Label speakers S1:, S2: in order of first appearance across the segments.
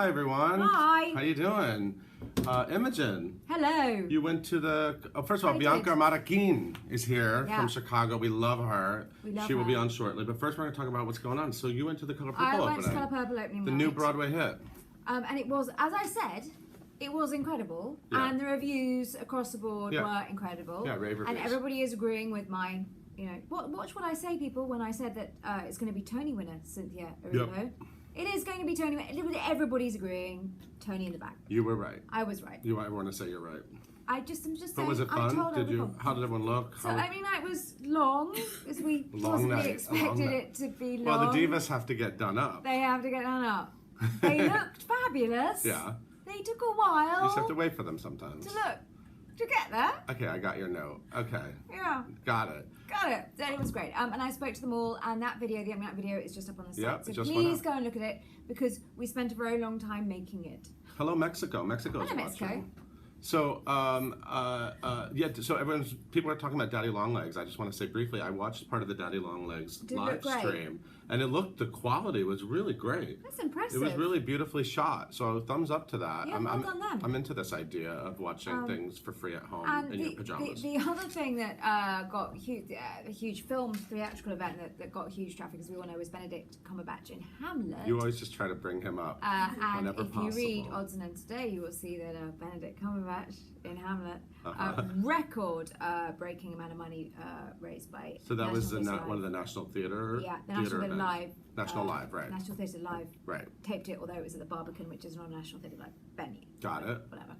S1: Hi everyone.
S2: Hi.
S1: How you doing? Imogen.
S2: Hello.
S1: You went to the. First of all,
S2: I
S1: Bianca
S2: did.
S1: Marroquín is here
S2: Yeah.
S1: from Chicago. We love her.
S2: We love
S1: she will be
S2: her.
S1: on shortly. But first, we're going to talk about what's going on. So you went to the Color Purple
S2: I
S1: opening.
S2: went to Colour Purple opening
S1: The
S2: night.
S1: new Broadway hit.
S2: And it was, as I said, it was incredible.
S1: Yeah.
S2: And the reviews across the board were incredible.
S1: Yeah, rave reviews.
S2: And everybody is agreeing with my, watch what I say, people, when I said that it's going to be Tony winner, Cynthia Erivo.
S1: Yep.
S2: It is going to be Tony. Everybody's agreeing. Tony in the back.
S1: You were right.
S2: I was right.
S1: I want to say you're right.
S2: I'm just saying.
S1: But was it fun? How did everyone look?
S2: So opening night was long, as we possibly expected it to be long.
S1: Well, the divas have to get done up.
S2: They have to get done up. They looked fabulous.
S1: Yeah.
S2: They took a while.
S1: You just have to wait for them sometimes.
S2: To get there.
S1: Okay, I got your note. Okay.
S2: Yeah.
S1: Got it.
S2: So it was great. And I spoke to them all, and that video, the opening night video, is just up on the site.
S1: Yeah,
S2: so
S1: just
S2: please go and look at it, because we spent a very long time making it.
S1: Hello, Mexico. Mexico's
S2: Hello,
S1: watching.
S2: Mexico.
S1: So, so people are talking about Daddy Longlegs. I just want to say briefly, I watched part of the Daddy Longlegs live stream, and the quality was really great.
S2: That's impressive.
S1: It was really beautifully shot, so thumbs up to that.
S2: Yeah, well done them.
S1: I'm into this idea of watching things for free at home in your pajamas.
S2: The other thing that got a huge film theatrical event that got huge traffic, as we all know, was Benedict Cumberbatch in Hamlet.
S1: You always just try to bring him up whenever possible.
S2: If you read Odds and Ends today, you will see that Benedict Cumberbatch in Hamlet, record-breaking amount of money raised by.
S1: So that was one of the National Theatre.
S2: Yeah, the National Theatre Live.
S1: National Live, right?
S2: National Theatre Live.
S1: Right.
S2: Taped it, although it was at the Barbican, which is not a National Theatre Live venue.
S1: Got it.
S2: Whatever.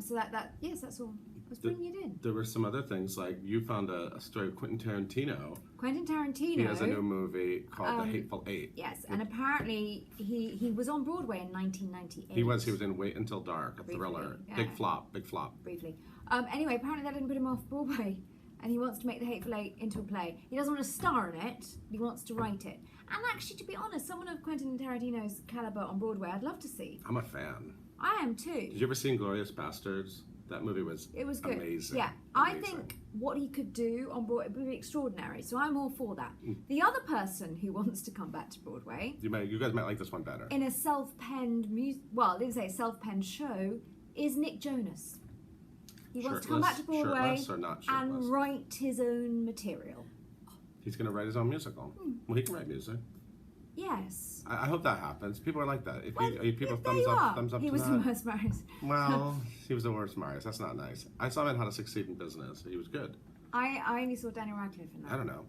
S2: So that's all. I was bringing it in.
S1: There were some other things, like you found a story of Quentin Tarantino.
S2: Quentin Tarantino.
S1: He has a new movie called The Hateful Eight.
S2: Yes, and apparently he was on Broadway in 1998.
S1: He was in Wait Until Dark, a thriller.
S2: Yeah.
S1: Big flop.
S2: Briefly. Anyway, apparently that didn't put him off Broadway, and he wants to make The Hateful Eight into a play. He doesn't want to star in it, but he wants to write it. And actually, to be honest, someone of Quentin Tarantino's caliber on Broadway, I'd love to see.
S1: I'm a fan.
S2: I am too.
S1: Did you ever see Inglourious Bastards? That movie was
S2: good.
S1: Amazing.
S2: Yeah, I think what he could do on Broadway would be extraordinary. So I'm all for that. The other person who wants to come back to Broadway,
S1: you guys might like this one better.
S2: in a self-penned I didn't say self-penned show, is Nick Jonas. He wants to come back to Broadway and write his own material.
S1: He's going to write his own musical. Well, he can write music.
S2: Yes.
S1: I hope that happens. People are like that. People
S2: there
S1: thumbs
S2: you are.
S1: up.
S2: He
S1: to
S2: was
S1: that.
S2: the worst Marius.
S1: Well, he was the worst Marius. That's not nice. I saw him in How to Succeed in Business. He was good.
S2: I only saw Daniel Radcliffe in that.
S1: I don't know.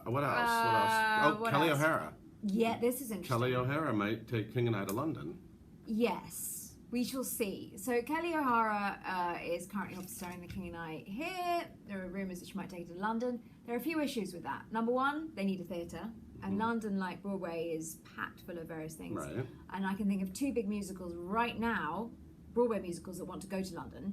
S1: What else? Oh, Kelly O'Hara.
S2: Yeah, this is interesting.
S1: Kelly O'Hara might take King and I to London.
S2: Yes, we shall see. So Kelly O'Hara is currently off starring The King and I here. There are rumours that she might take it to London. There are a few issues with that. Number one, they need a theatre. And London, like Broadway, is packed full of various things.
S1: Right.
S2: And I can think of two big musicals right now, Broadway musicals that want to go to London,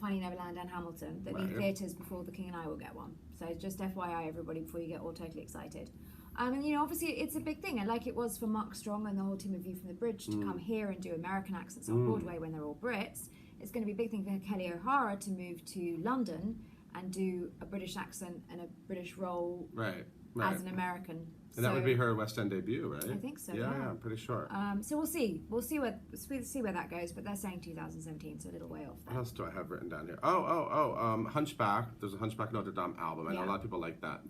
S2: Finding Neverland and Hamilton, that need theatres before The King and I will get one. So just FYI, everybody, before you get all totally excited. And obviously it's a big thing. And like it was for Mark Strong and the whole team of View from the Bridge to come here and do American accents on Broadway when they're all Brits, it's going to be a big thing for Kelly O'Hara to move to London and do a British accent and a British role as an American.
S1: And that would be her West End debut, right?
S2: I think so.
S1: Yeah, I'm pretty sure.
S2: So we'll see. We'll see where that goes. But they're saying 2017, so a little way off.
S1: What else do I have written down here? Hunchback. There's a Hunchback Notre Dame album. I know a lot of people like that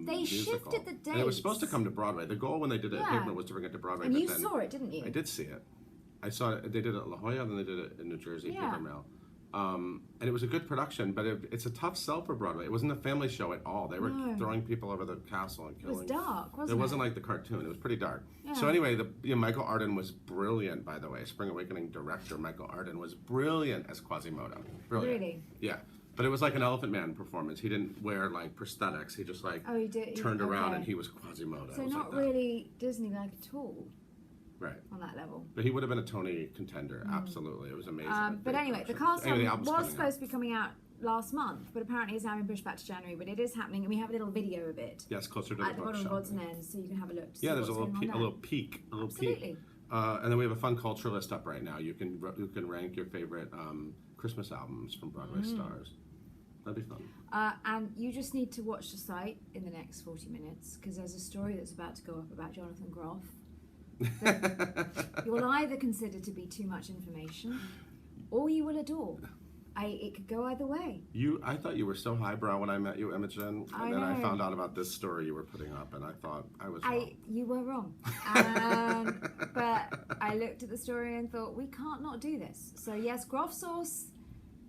S2: They
S1: musical.
S2: shifted the dates.
S1: And it was supposed to come to Broadway. The goal when they did it at Pavement was to bring it to Broadway.
S2: And you saw it, didn't you?
S1: I did see it. I saw it. They did it at La Jolla, then they did it in New Jersey, Havermill. And it was a good production, but it's a tough sell for Broadway. It wasn't a family show at all. They were throwing people over the castle and killing.
S2: It was dark, wasn't it?
S1: It wasn't like the cartoon. It was pretty dark. Yeah. So anyway, Michael Arden was brilliant, by the way. Spring Awakening director Michael Arden was brilliant as Quasimodo. Brilliant.
S2: Really?
S1: Yeah. But it was like an Elephant Man performance. He didn't wear like prosthetics. He just turned around and he was Quasimodo.
S2: So not really Disney-like at all.
S1: Right.
S2: On that level.
S1: But he would have been a Tony contender, absolutely. It was amazing.
S2: But anyway, the cast was supposed to be coming out last month, but apparently it's now been pushed back to January. But it is happening, and we have a little video of it.
S1: Yes, closer to
S2: at
S1: the
S2: bottom of
S1: bookshop.
S2: Odds and Ends, so you can have a look. To
S1: yeah,
S2: see
S1: there's a little peek.
S2: Absolutely.
S1: And then we have a fun culture list up right now. You can rank your favorite Christmas albums from Broadway stars. That'd be fun.
S2: And you just need to watch the site in the next 40 minutes because there's a story that's about to go up about Jonathan Groff. that you will either consider to be too much information, or you will adore. It could go either way.
S1: I thought you were so highbrow when I met you, Imogen, and then I found out about this story you were putting up, and I thought I was wrong.
S2: You were wrong. But I looked at the story and thought, we can't not do this. So yes, Groff sauce,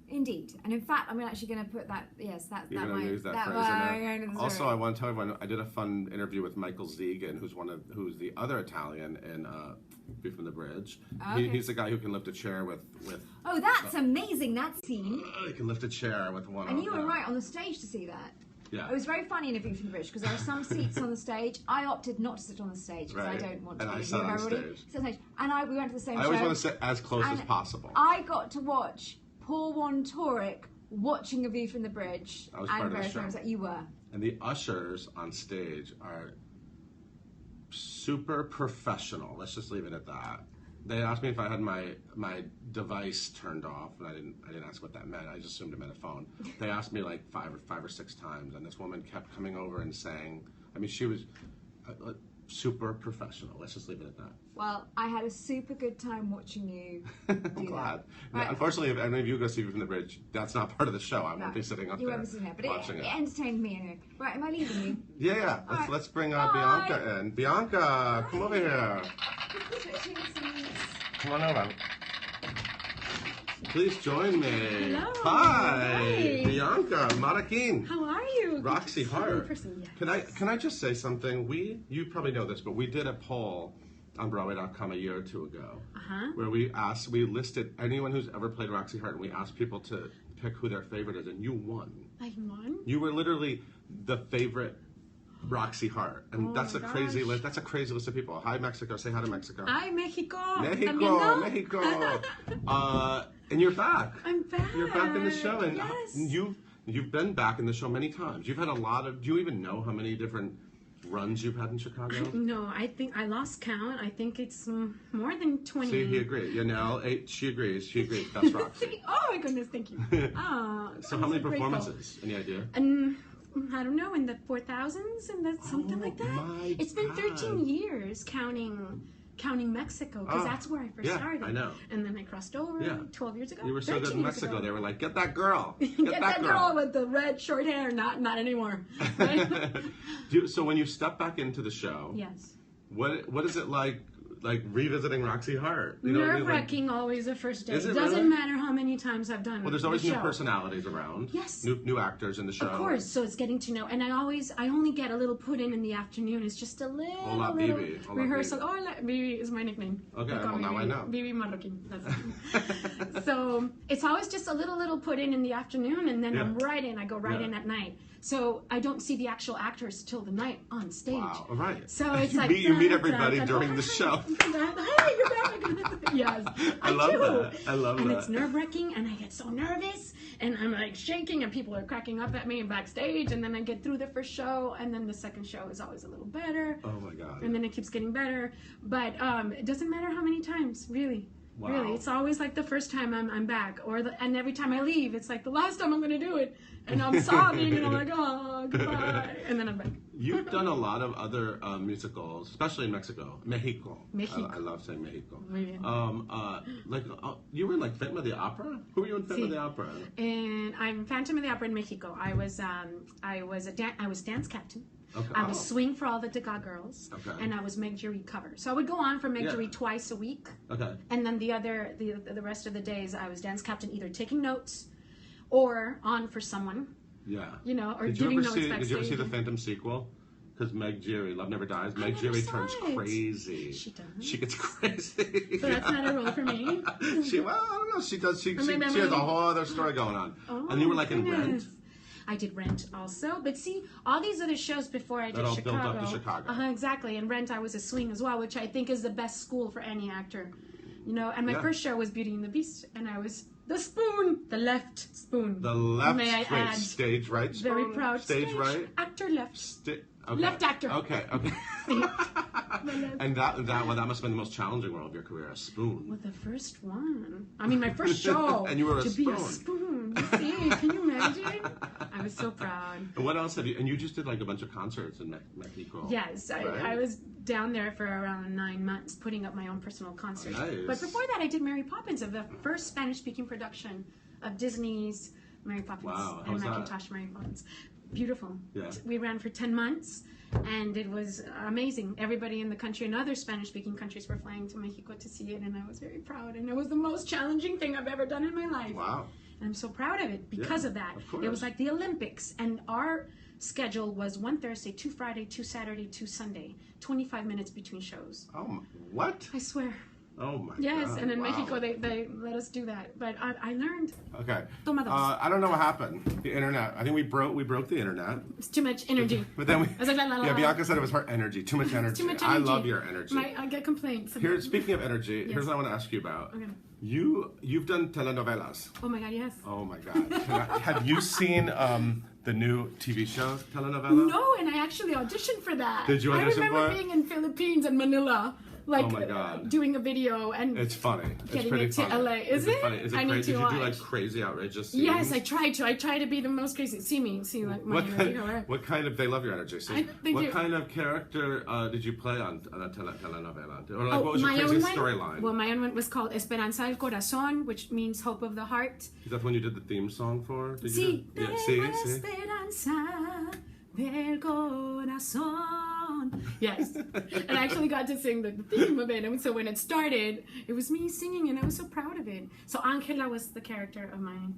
S2: indeed. And in fact, I'm actually going to put that. Yes, that.
S1: You're going to use that phrase in there. Also, I want to tell everyone I did a fun interview with Michael Zegan, who's the other Italian in View from the Bridge. Okay. He's the guy who can lift a chair with.
S2: Oh, that's amazing! That scene.
S1: He can lift a chair with one.
S2: And you were right on the stage to see that.
S1: Yeah.
S2: It was very funny in A View from the Bridge because there are some seats on the stage. I opted not to sit on the stage because I don't want to be
S1: sat on stage.
S2: And we went to the same show.
S1: I always want to sit as close as possible.
S2: I got to watch Paul Wontorek watching A View from the Bridge.
S1: I was part of the show.
S2: You were.
S1: And the ushers on stage are super professional. Let's just leave it at that. They asked me if I had my device turned off, and I didn't ask what that meant. I just assumed it meant a phone. They asked me like five or six times, and this woman kept coming over and saying, I mean, she was super professional. Let's just leave it at that.
S2: Well, I had a super good time watching you
S1: I'm glad. Right. Unfortunately, if any of you go see View from the Bridge, that's not part of the show. I won't be sitting up there watching it. It
S2: entertained me anyway. Right, am I leaving you?
S1: Yeah. Let's bring Bianca in. Bianca, come over here. Come on over. Please join me.
S3: Hello.
S1: Hi. Bianca, Marroquín.
S3: How are you?
S1: Roxie, Hart.
S3: Yes.
S1: Can I just say something? You probably know this, but we did a poll on Broadway.com a year or two ago, where we listed anyone who's ever played Roxie Hart, and we asked people to pick who their favorite is, and you won.
S3: I won?
S1: You were literally the favorite Roxie Hart, and that's a crazy list. That's a crazy list of people. Hi, Mexico. Say hi to Mexico.
S3: Hi, Mexico.
S1: Mexico. And you're back.
S3: I'm back.
S1: You're back in the show, and
S3: yes.
S1: you've been back in the show many times. You've had a lot of. Do you even know how many different runs you've had in Chicago?
S3: No, I think I lost count. I think it's more than 20.
S1: See, he agreed. She agrees. That's Roxie.
S3: Oh my goodness, thank you.
S1: So how many performances? Any idea?
S3: I don't know, in the 4,000s, and that's something like that. It's been 13 years counting Mexico, because that's where I first started.
S1: I know.
S3: And then I crossed over 12 years ago.
S1: You were so good in Mexico. They were like, get that girl.
S3: Get that girl with the red short hair. Not anymore. Right?
S1: So when you step back into the show,
S3: yes.
S1: What is it like revisiting Roxie Hart?
S3: Nerve-wracking always the first day.
S1: Is it
S3: doesn't
S1: really?
S3: matter how many times I've done it.
S1: Well, there's always new personalities around.
S3: Yes.
S1: New actors in the show.
S3: Of course, so it's getting to know. And I only get a little put in the afternoon. It's just a little rehearsal. Bibi is my nickname.
S1: Okay, well now I know.
S3: Bibi Marroquín. So it's always just a little put in the afternoon, and then I'm right in. I go right in at night. So I don't see the actual actors till the night on stage.
S1: Wow, all right.
S3: So it's
S1: you meet everybody during the show.
S3: Hey, you're back. Yes, I
S1: love
S3: do.
S1: that. I love that.
S3: And it's nerve-wracking, and I get so nervous, and I'm like shaking, and people are cracking up at me backstage, and then I get through the first show, and then the second show is always a little better.
S1: Oh my God.
S3: And then it keeps getting better. But it doesn't matter how many times, really.
S1: Wow.
S3: Really, it's always like the first time I'm back, and every time I leave, it's like the last time I'm going to do it, and I'm sobbing, and I'm like, oh, goodbye, and then I'm back.
S1: You've done a lot of other musicals, especially in Mexico. Mexico. I love saying Mexico. You were in like Phantom of the Opera? Who were you in Phantom of the Opera?
S3: And I'm Phantom of the Opera in Mexico. I was dance captain.
S1: Okay.
S3: I was swing for all the Degas girls, and I was Meg Jury cover. So I would go on for Meg Jury twice a week.
S1: Okay.
S3: And then the rest of the days I was dance captain, either taking notes or on for someone.
S1: Yeah.
S3: Or giving notes backstage.
S1: Did you ever see the Phantom sequel? Because Meg Jury, Love Never Dies. Meg Jury turns crazy.
S3: She does.
S1: She gets crazy.
S3: So that's not a role for me.
S1: I don't know. She does. She has a whole other story going on.
S3: Oh,
S1: and you were like in Rent.
S3: I did Rent also, but see, all these other shows before I did Chicago.
S1: Built up to Chicago.
S3: Exactly. And Rent, I was a swing as well, which I think is the best school for any actor. And my first show was Beauty and the Beast, and I was the spoon, the left spoon.
S1: The left.
S3: May I add?
S1: Stage right spoon.
S3: Very proud.
S1: Stage right.
S3: Actor left.
S1: Okay.
S3: Left actor.
S1: Okay. And that must have been the most challenging role of your career, a spoon.
S3: Well, the first one. I mean, my first show.
S1: And you were
S3: to
S1: spoon.
S3: be a spoon. You see? Can you imagine? I was so proud.
S1: And what else have you? And you just did like a bunch of concerts in Mexico.
S3: Yes,
S1: right?
S3: I was down there for around 9 months, putting up my own personal concert.
S1: Nice.
S3: But before that, I did Mary Poppins, of the first Spanish-speaking production of Disney's Mary Poppins and Macintosh Mary Poppins. Beautiful.
S1: Yeah.
S3: We ran for 10 months, and it was amazing. Everybody in the country and other Spanish-speaking countries were flying to Mexico to see it, and I was very proud. And it was the most challenging thing I've ever done in my life.
S1: Wow.
S3: And I'm so proud of it because of that.
S1: Of course.
S3: It was like the Olympics, and our schedule was 1 Thursday, 2 Friday, 2 Saturday, 2 Sunday, 25 minutes between shows.
S1: Oh, what?
S3: I swear.
S1: Oh my
S3: Yes,
S1: God.
S3: and in
S1: wow.
S3: Mexico they let us do that, but I learned.
S1: Okay.
S3: Toma dos.
S1: I don't know what happened. The internet. I think we broke the internet.
S3: It's too much energy.
S1: But then we.
S3: I was like, la, la, la,
S1: Yeah,
S3: la.
S1: Bianca said it was her energy. Too much energy.
S3: Too much
S1: I
S3: energy.
S1: love your energy.
S3: I get complaints.
S1: Here, speaking of energy, here's what I want to ask you about.
S3: Okay.
S1: You've done telenovelas.
S3: Oh my God, yes.
S1: Oh my God. Have you seen the new TV show telenovela?
S3: No, and I actually auditioned for that.
S1: Did you audition
S3: I remember
S1: for it?
S3: being in Philippines and Manila, like
S1: Oh my God.
S3: doing a video and
S1: It's funny. It's
S3: getting
S1: pretty
S3: it to
S1: funny.
S3: LA. Is it?
S1: Funny? Is it
S3: I need
S1: crazy?
S3: to
S1: Did you do
S3: watch.
S1: like crazy, outrageous scenes?
S3: Yes, I tried to. I try to be the most crazy. See like my energy.
S1: What kind of? They love your energy. So
S3: They
S1: what
S3: do.
S1: kind of character did you play on a telenovela? Or like,
S3: Oh,
S1: what was your
S3: my
S1: crazy
S3: own one?
S1: storyline?
S3: Well, my own one was called Esperanza del Corazón, which means hope of the heart.
S1: Is that the one you did the theme song for? Did
S3: Sí,
S1: you do? Yeah, sí.
S3: Esperanza del Corazón. Yes, and I actually got to sing the theme of it. And so when it started, it was me singing, and I was so proud of it. So Angela was the character of mine.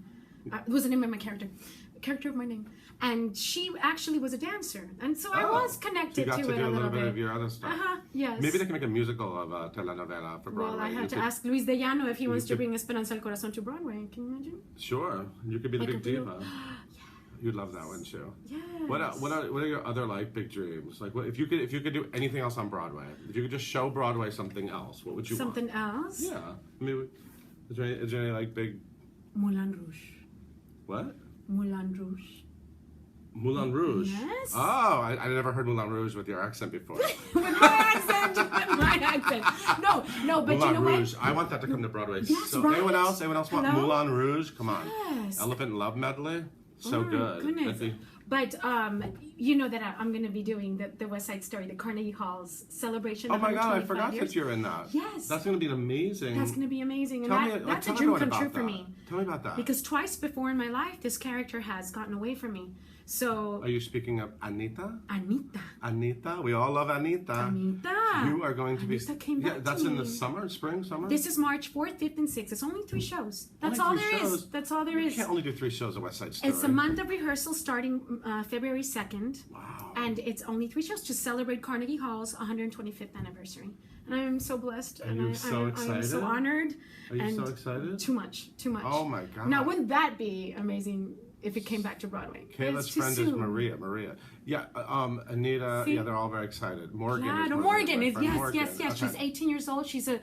S3: Was the name of my character of my name, and she actually was a dancer, and so I was connected
S1: you got
S3: to
S1: to
S3: it
S1: do
S3: a
S1: a
S3: little
S1: bit
S3: bit.
S1: of your other stuff.
S3: Yes.
S1: Maybe they can make a musical of a telenovela for Broadway.
S3: Well, I
S1: You
S3: had to
S1: could-
S3: ask Luis de Llano if he wants to
S1: could-
S3: bring Esperanza del Corazón to Broadway. Can you imagine?
S1: Sure, you could be the
S3: Like
S1: big
S3: a real-
S1: diva. You'd love that, wouldn't you?
S3: Yes.
S1: What are your other like big dreams? Like, what, if you could do anything else on Broadway, if you could just show Broadway something else, what would you want?
S3: Something else?
S1: Yeah, I mean, is there any like big
S3: Moulin Rouge.
S1: what?
S3: Moulin Rouge.
S1: Moulin Rouge.
S3: Yes.
S1: Oh, I never heard Moulin Rouge with your accent before.
S3: With my accent, with my accent. No, but
S1: Moulin
S3: you know
S1: Rouge.
S3: what?
S1: I want that to come to Broadway.
S3: Yes,
S1: so
S3: right?
S1: anyone else want
S3: Hello?
S1: Moulin Rouge? Come on.
S3: Yes.
S1: Elephant Love Medley. So
S3: Oh my
S1: good.
S3: goodness.
S1: That'd be-
S3: But you know that I'm going to be doing the West Side Story, the Carnegie Hall's celebration.
S1: Oh
S3: of
S1: my God! I
S3: 125
S1: forgot
S3: years.
S1: that you're in that.
S3: Yes.
S1: That's going to be an amazing.
S3: That's going to be amazing, and
S1: Tell me,
S3: that's
S1: tell
S3: a dream
S1: everyone
S3: come true
S1: about
S3: for
S1: that.
S3: me.
S1: Tell me about that.
S3: Because twice before in my life, this character has gotten away from me. So
S1: Are you speaking of Anita?
S3: Anita.
S1: Anita, we all love Anita.
S3: Anita.
S1: You are going to be.
S3: Anita came
S1: Yeah,
S3: back
S1: that's
S3: to
S1: in the
S3: me.
S1: summer, spring, summer.
S3: This is March 4th, 5th, and 6th. It's only 3 shows. That's
S1: Only
S3: all
S1: 3
S3: there is.
S1: shows?
S3: That's all there
S1: You
S3: is.
S1: can't only do 3 shows at West Side Story.
S3: It's a month of rehearsal starting February 2nd.
S1: Wow.
S3: And it's only 3 shows to celebrate Carnegie Hall's 125th anniversary. And I am so blessed.
S1: Are
S3: and
S1: you
S3: I
S1: so
S3: am
S1: excited?
S3: so honored.
S1: Are you
S3: and
S1: so excited?
S3: Too much.
S1: Oh my God.
S3: Now, wouldn't that be amazing if it came back to Broadway?
S1: Kayla's
S3: It's too
S1: friend is
S3: soon.
S1: Maria. Yeah, Anita.
S3: See?
S1: Yeah, they're all very excited. Morgan.
S3: Yeah,
S1: is
S3: no,
S1: my
S3: Morgan is
S1: friend
S3: yes.
S1: Morgan.
S3: She's
S1: Okay.
S3: 18 years old. She's a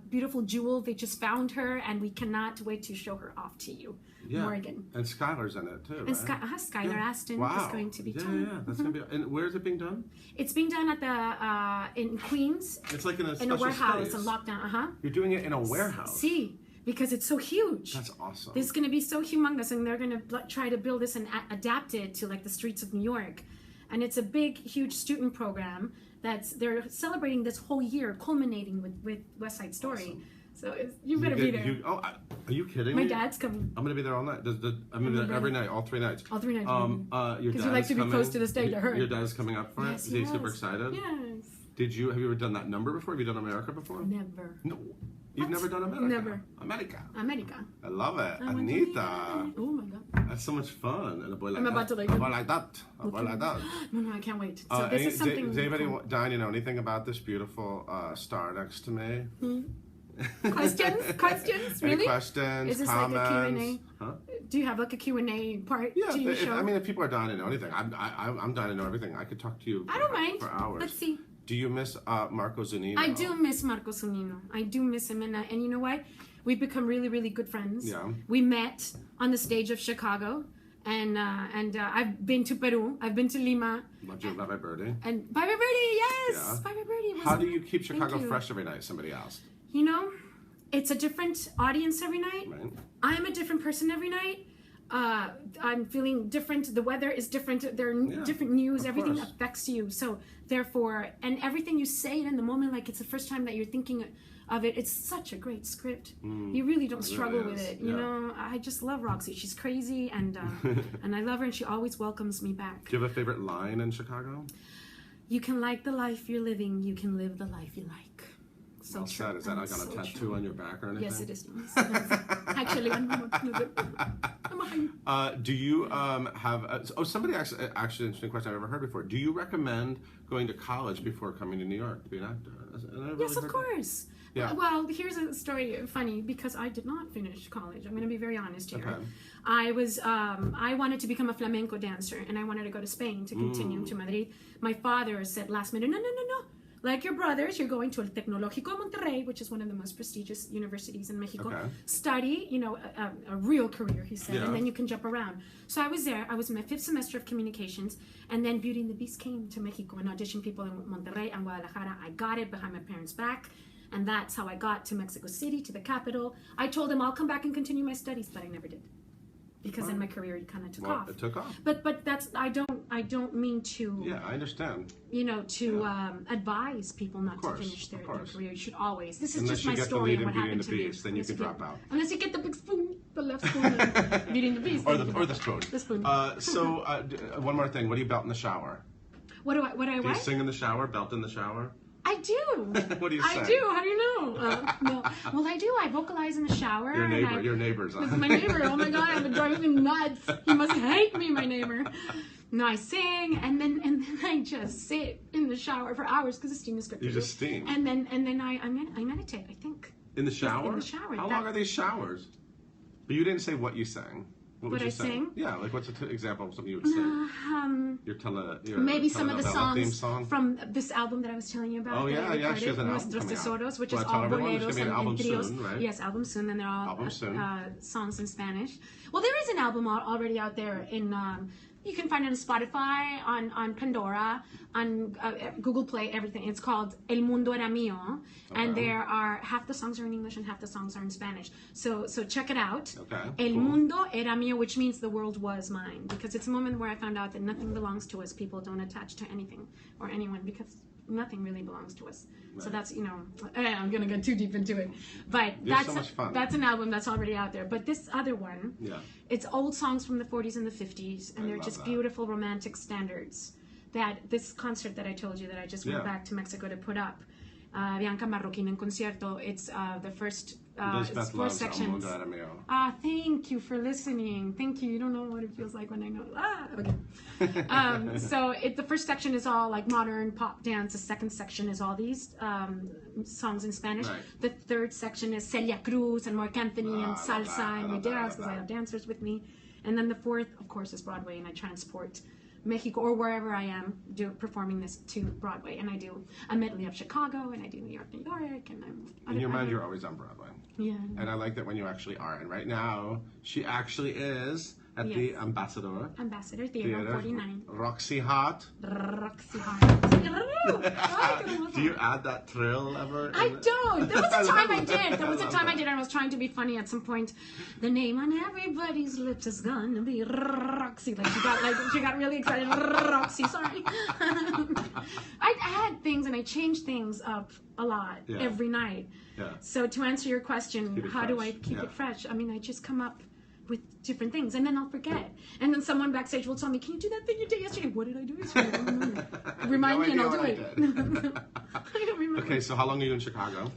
S3: beautiful jewel. They just found her, and we cannot wait to show her off to you,
S1: Yeah.
S3: Morgan.
S1: And Skylar's in it too.
S3: And
S1: right?
S3: Skylar
S1: Yeah.
S3: Aston
S1: Wow.
S3: is going to be
S1: Yeah,
S3: too.
S1: yeah, that's gonna be. And where is it being done?
S3: It's being done at the in Queens
S1: It's like in a
S3: in
S1: special
S3: a warehouse,
S1: space.
S3: a lockdown.
S1: You're doing it in a warehouse.
S3: See, because it's so huge.
S1: That's awesome.
S3: It's going to be so humongous, and they're going to try to build this and adapt it to like the streets of New York. And it's a big, huge student program they're celebrating this whole year, culminating with West Side Story.
S1: Awesome.
S3: So you better be there.
S1: Are you kidding
S3: My
S1: me?
S3: dad's coming.
S1: I'm gonna be there all night. I'm gonna be there every night, all 3 nights.
S3: All 3 nights.
S1: Your
S3: Because
S1: dad
S3: you like
S1: is
S3: to be
S1: coming.
S3: close to the stage, I heard.
S1: Your dad's coming up for
S3: Yes,
S1: it. Is he
S3: yes.
S1: super excited?
S3: Yes.
S1: Have you ever done that number before? Have you done America before?
S3: Never.
S1: No. You've
S3: What?
S1: never done America?
S3: Never.
S1: America.
S3: America.
S1: I love it.
S3: I want to
S1: Anita.
S3: be- Oh my God.
S1: That's so much fun. And a boy like
S3: I'm
S1: that.
S3: about to like
S1: a
S3: it.
S1: boy like that. A boy like that.
S3: No, I can't wait. So this is something.
S1: Does anybody,
S3: cool.
S1: Diane, you know anything about this beautiful star next to me?
S3: Questions? Really?
S1: Any questions?
S3: Is this
S1: comments?
S3: like a Q&A?
S1: Huh?
S3: Do you have like a Q&A part
S1: Yeah,
S3: to your show?
S1: if people are dying to know anything, I'm dying to know everything. I could talk to you.
S3: I don't mind.
S1: For hours.
S3: Let's see.
S1: Do you miss Marco Zunino?
S3: I do miss Marco Zunino. I do miss him, and you know what? We've become really, really good friends.
S1: Yeah.
S3: We met on the stage of Chicago, And I've been to Peru. I've been to Lima.
S1: Bye Bye Birdie.
S3: And Bye Bye Birdie, yes!
S1: Yeah.
S3: Bye Bye Birdie.
S1: How do you keep Chicago fresh every night, somebody asked?
S3: You know, it's a different audience every night.
S1: Right.
S3: I'm a different person every night. I'm feeling different. The weather is different. There are different news. Everything affects you. So therefore, and everything you say in the moment, like it's the first time that you're thinking of it. It's such a great script. You really don't struggle with it. You know, I just love Roxie. She's crazy, and and I love her, and she always welcomes me back.
S1: Do you have a favorite line in Chicago?
S3: You can like the life you're living. You can live the life you like. So
S1: well said. Is that like on a tattoo on your back or anything?
S3: Yes, it is. Actually,
S1: do you have? Somebody actually interesting question I've never heard before. Do you recommend going to college before coming to New York to be an actor?
S3: Yes, of course.
S1: Yeah.
S3: Well, here's a story, funny, because I did not finish college. I'm going to be very honest here.
S1: Okay.
S3: I wanted to become a flamenco dancer, and I wanted to go to Spain to continue to Madrid. My father said last minute, no. Like your brothers, you're going to El Tecnológico Monterrey, which is one of the most prestigious universities in Mexico. Okay. Study, you know, a real career, he said, and then you can jump around. So I was there. I was in my 5th semester of communications, and then Beauty and the Beast came to Mexico and auditioned people in Monterrey and Guadalajara. I got it behind my parents' back, and that's how I got to Mexico City, to the capital. I told them I'll come back and continue my studies, but I never did. Because in my career it kind of took off.
S1: It took off.
S3: But that's I don't mean to.
S1: Yeah, I understand.
S3: You know, to advise people not to finish their career. You should always. This is just my story and what happened to me.
S1: Then you can drop out.
S3: Unless you get the big spoon, the left spoon, and Beauty and the Beast.
S1: Or the spoon.
S3: The spoon.
S1: So one more thing. What do you belt in the shower?
S3: What do I?
S1: Do you sing in the shower? Belt in the shower?
S3: I do.
S1: What do you say?
S3: I do. How do you know? No. Well, I do. I vocalize in the shower.
S1: Your neighbor's on.
S3: My neighbor. Oh my God, I'm driving me nuts. He must hate me, my neighbor. No, I sing, and then I just sit in the shower for hours because the steam is good.
S1: You just steam.
S3: And then I meditate. I think.
S1: In the shower?
S3: In the shower.
S1: How long are these showers? But you didn't say what you sang. What would you
S3: sing?
S1: Yeah, like what's an example of something you would sing?
S3: Maybe some of the songs from this album that I was telling you about.
S1: Oh yeah, she has an album
S3: Nuestros
S1: coming
S3: Tesoros, which
S1: out.
S3: is all boleros
S1: and
S3: trios.
S1: Soon, right?
S3: Yes, album soon, and they're all songs in Spanish. Well, there is an album already out there in. You can find it on Spotify, on Pandora, on Google Play, everything. It's called El Mundo Era Mío, and there are half the songs are in English and half the songs are in Spanish. So check it out.
S1: Okay.
S3: El Mundo Era Mío, which means the world was mine, because it's a moment where I found out that nothing belongs to us. People don't attach to anything or anyone because nothing really belongs to us. Right. So that's, I'm going to go too deep into it. But that's an album that's already out there. But this other one, it's old songs from the 40s and the 50s, and they're just beautiful romantic standards. That this concert that I told you that I just went back to Mexico to put up, Bianca Marroquín en concierto, it's the first it's 4 sections. Thank you for listening. Thank you. You don't know what it feels like when I know. Okay. So the first section is all like modern pop dance. The second section is all these songs in Spanish. Right. The third section is Celia Cruz and Marc Anthony and salsa, and we dance because I have dancers with me. And then the fourth, of course, is Broadway, and I transport Mexico or wherever I am performing this to Broadway, and I do a medley of Chicago, and I do New York, and
S1: in your mind you're always on Broadway.
S3: Yeah.
S1: And I like that when you actually are, and right now she actually is at the Ambassador
S3: Theater 49.
S1: Roxie Hart.
S3: Roxie Hart.
S1: Do you add that trill ever?
S3: I don't. There was a time I did. And I was trying to be funny at some point. The name on everybody's lips is gonna be Roxie. She got really excited. Roxie, sorry. I had things and I changed things up a lot every night.
S1: Yeah.
S3: So to answer your question, how do I keep it fresh? I mean, I just come up with different things, and then I'll forget. And then someone backstage will tell me, "Can you do that thing you did yesterday?" What did I do yesterday? I don't remember. Remind me, and I'll do it. I don't remember.
S1: Okay, so how long are you in Chicago?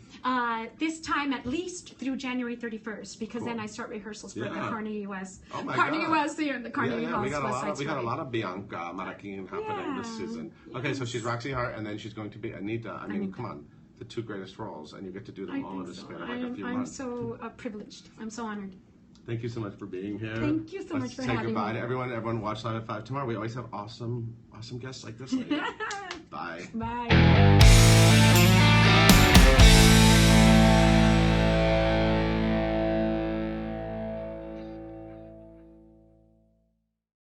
S3: This time at least through January 31st, because then I start rehearsals for the Carnegie West.
S1: Oh my
S3: Carnegie
S1: God.
S3: West here, the Carnegie Hall.
S1: We got a lot of Bianca Marroquín happening this season. Okay, so she's Roxie Hart, and then she's going to be Anita. I mean, come on. The 2 greatest roles, and you get to do them all in the span of like a few months.
S3: I'm so privileged. I'm so honored.
S1: Thank you so much for being here.
S3: Thank you so much for having me.
S1: Say goodbye to everyone. Everyone watch Live at 5 tomorrow. We always have awesome guests like this lady. Bye.
S3: Bye.